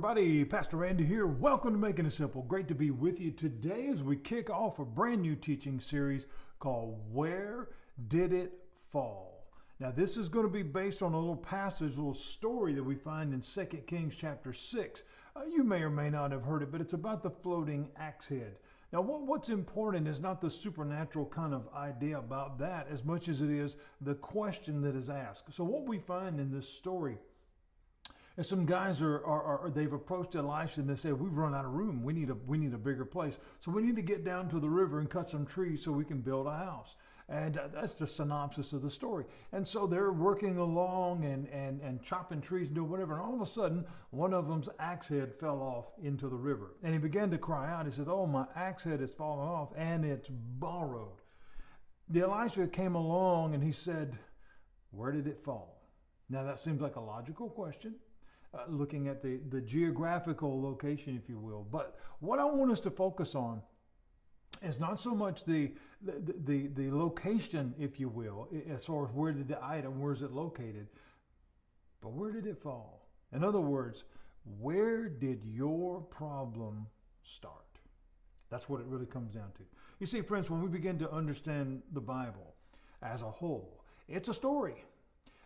everybody. Pastor Randy here. Welcome to Making It Simple. Great to be with you today as we kick off a brand new teaching series called Where Did It Fall? Now, this is going to be based on a little passage, a little story that we find in 2 Kings chapter 6. You may or may not have heard it, but it's about the floating axe head. Now, what's important is not the supernatural kind of idea about that as much as it is the question that is asked. So what we find in this story and some guys they've approached Elisha and they say, we've run out of room. We need a bigger place. So we need to get down to the river and cut some trees so we can build a house. And that's the synopsis of the story. And so they're working along and chopping trees and doing whatever. And all of a sudden, one of them's axe head fell off into the river. And he began to cry out. He said, oh, my axe head has fallen off and it's borrowed. The Elisha came along and he said, where did it fall? Now that seems like a logical question. Looking at the geographical location, if you will. But what I want us to focus on is not so much the location, if you will, as far as where did where is it located, but where did it fall? In other words, where did your problem start? That's what it really comes down to. You see, friends, when we begin to understand the Bible as a whole, it's a story.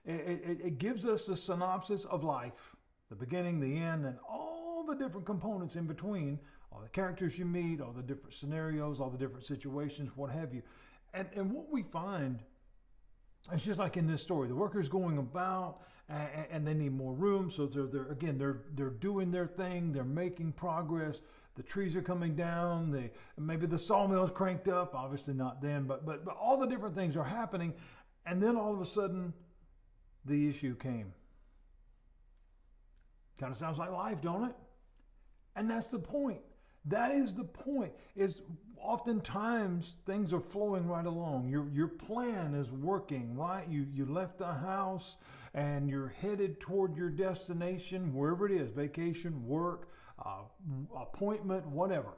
It gives us a synopsis of life. The beginning, the end, and all the different components in between, all the characters you meet, all the different scenarios, all the different situations, what have you. And what we find, it's just like in this story, the workers going about and they need more room. So they're doing their thing. They're making progress. The trees are coming down. Maybe the sawmill's cranked up. Obviously not then, but all the different things are happening. And then all of a sudden, the issue came. Kind of sounds like life, don't it? And that's the point. That is the point. Is oftentimes things are flowing right along. Your plan is working, right? You left the house and you're headed toward your destination, wherever it is, vacation, work, appointment, whatever.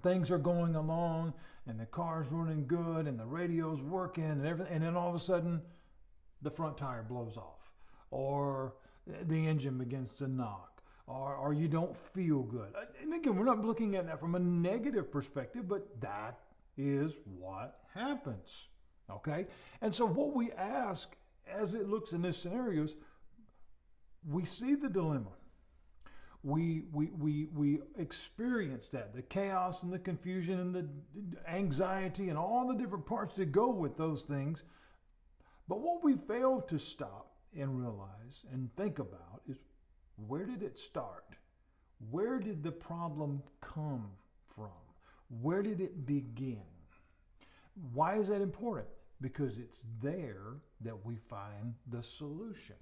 Things are going along and the car's running good and the radio's working and everything. And then all of a sudden, the front tire blows off, or the engine begins to knock, or you don't feel good. And again, we're not looking at that from a negative perspective, but that is what happens, okay? And so what we ask, as it looks in this scenario, is we see the dilemma. We experience that, the chaos and the confusion and the anxiety and all the different parts that go with those things. But what we fail to stop and realize and think about is, where did it start? Where did the problem come from? Where did it begin? Why is that important? Because it's there that we find the solution.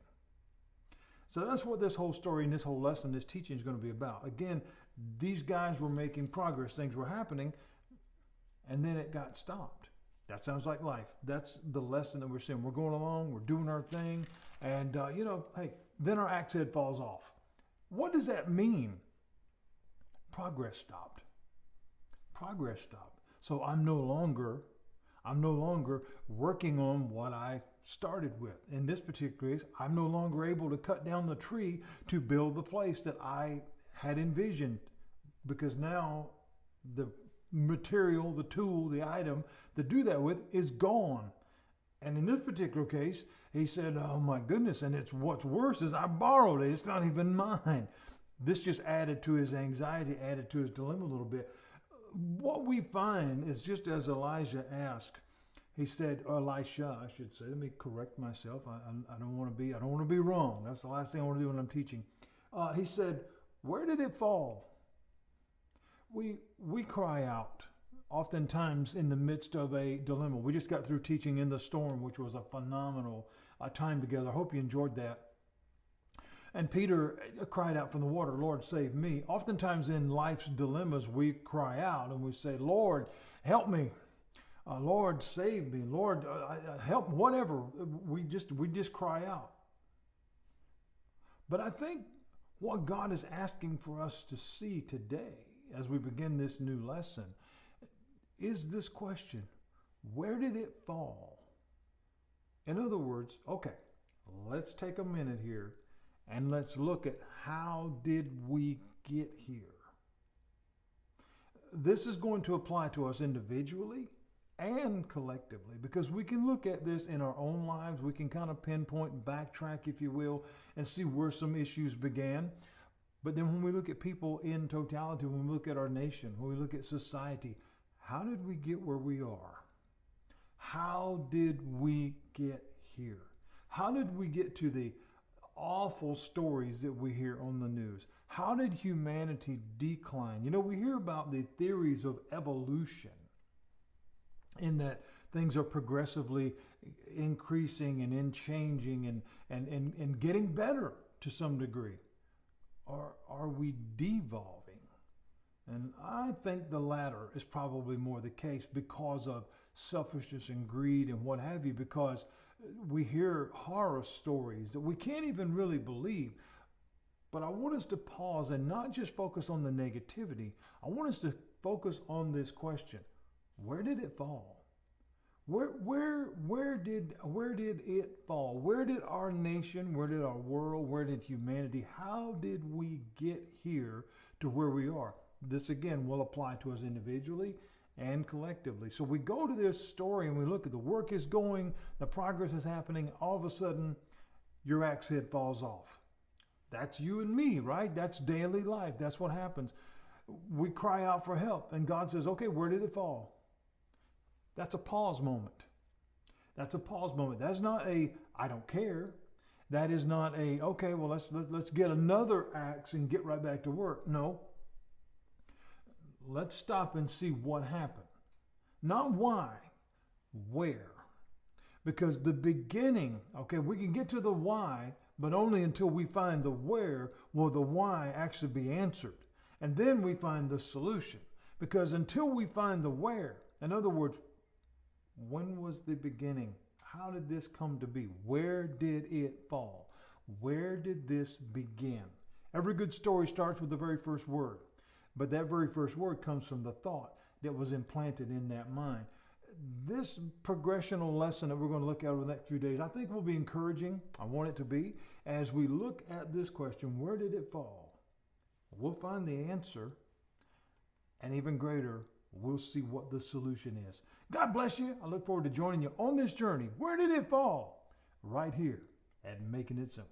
So that's what this whole story and this whole lesson, this teaching is going to be about. Again, these guys were making progress. Things were happening, and then it got stopped. That sounds like life. That's the lesson that we're seeing. We're going along, we're doing our thing, and hey, then our axe head falls off. What does that mean? Progress stopped. Progress stopped. So I'm no longer working on what I started with. In this particular case, I'm no longer able to cut down the tree to build the place that I had envisioned, because now the material, the tool, the item to do that with is gone. And in this particular case, he said, oh my goodness, and what's worse is I borrowed it. It's not even mine. This just added to his anxiety, added to his dilemma a little bit. What we find is, just as Elijah asked, he said, or Elisha, I should say, let me correct myself. I don't want to be wrong. That's the last thing I want to do when I'm teaching. He said, where did it fall? We cry out oftentimes in the midst of a dilemma. We just got through teaching In the Storm, which was a phenomenal time together. I hope you enjoyed that. And Peter cried out from the water, Lord, save me. Oftentimes in life's dilemmas, we cry out and we say, Lord, help me. Lord, save me. Lord, help, whatever. We just cry out. But I think what God is asking for us to see today, as we begin this new lesson, is this question: where did it fall? In other words, okay, let's take a minute here and let's look at how did we get here. This is going to apply to us individually and collectively, because we can look at this in our own lives. We can kind of pinpoint and backtrack, if you will, and see where some issues began. But then when we look at people in totality, when we look at our nation, when we look at society, how did we get where we are? How did we get here? How did we get to the awful stories that we hear on the news? How did humanity decline? You know, we hear about the theories of evolution, in that things are progressively increasing and in changing and getting better to some degree. Or are we devolving? And I think the latter is probably more the case because of selfishness and greed and what have you, because we hear horror stories that we can't even really believe. But I want us to pause and not just focus on the negativity. I want us to focus on this question: where did it fall? Where did it fall? Where did our nation, where did our world, where did humanity, how did we get here to where we are? This again will apply to us individually and collectively. So we go to this story and we look at the work is going, the progress is happening. All of a sudden, your axe head falls off. That's you and me, right? That's daily life. That's what happens. We cry out for help and God says, okay, where did it fall? That's a pause moment. That's a pause moment. That's not a, I don't care. That is not a, okay, well, let's get another axe and get right back to work. No. Let's stop and see what happened. Not why, where. Because the beginning, okay, we can get to the why, but only until we find the where will the why actually be answered. And then we find the solution. Because until we find the where, in other words, when was the beginning? How did this come to be? Where did it fall? Where did this begin? Every good story starts with the very first word. But that very first word comes from the thought that was implanted in that mind. This progressional lesson that we're going to look at over the next few days, I think will be encouraging. I want it to be. As we look at this question, where did it fall? We'll find the answer. And even greater, we'll see what the solution is. God bless you. I look forward to joining you on this journey. Where did it fall? Right here at Making It Simple.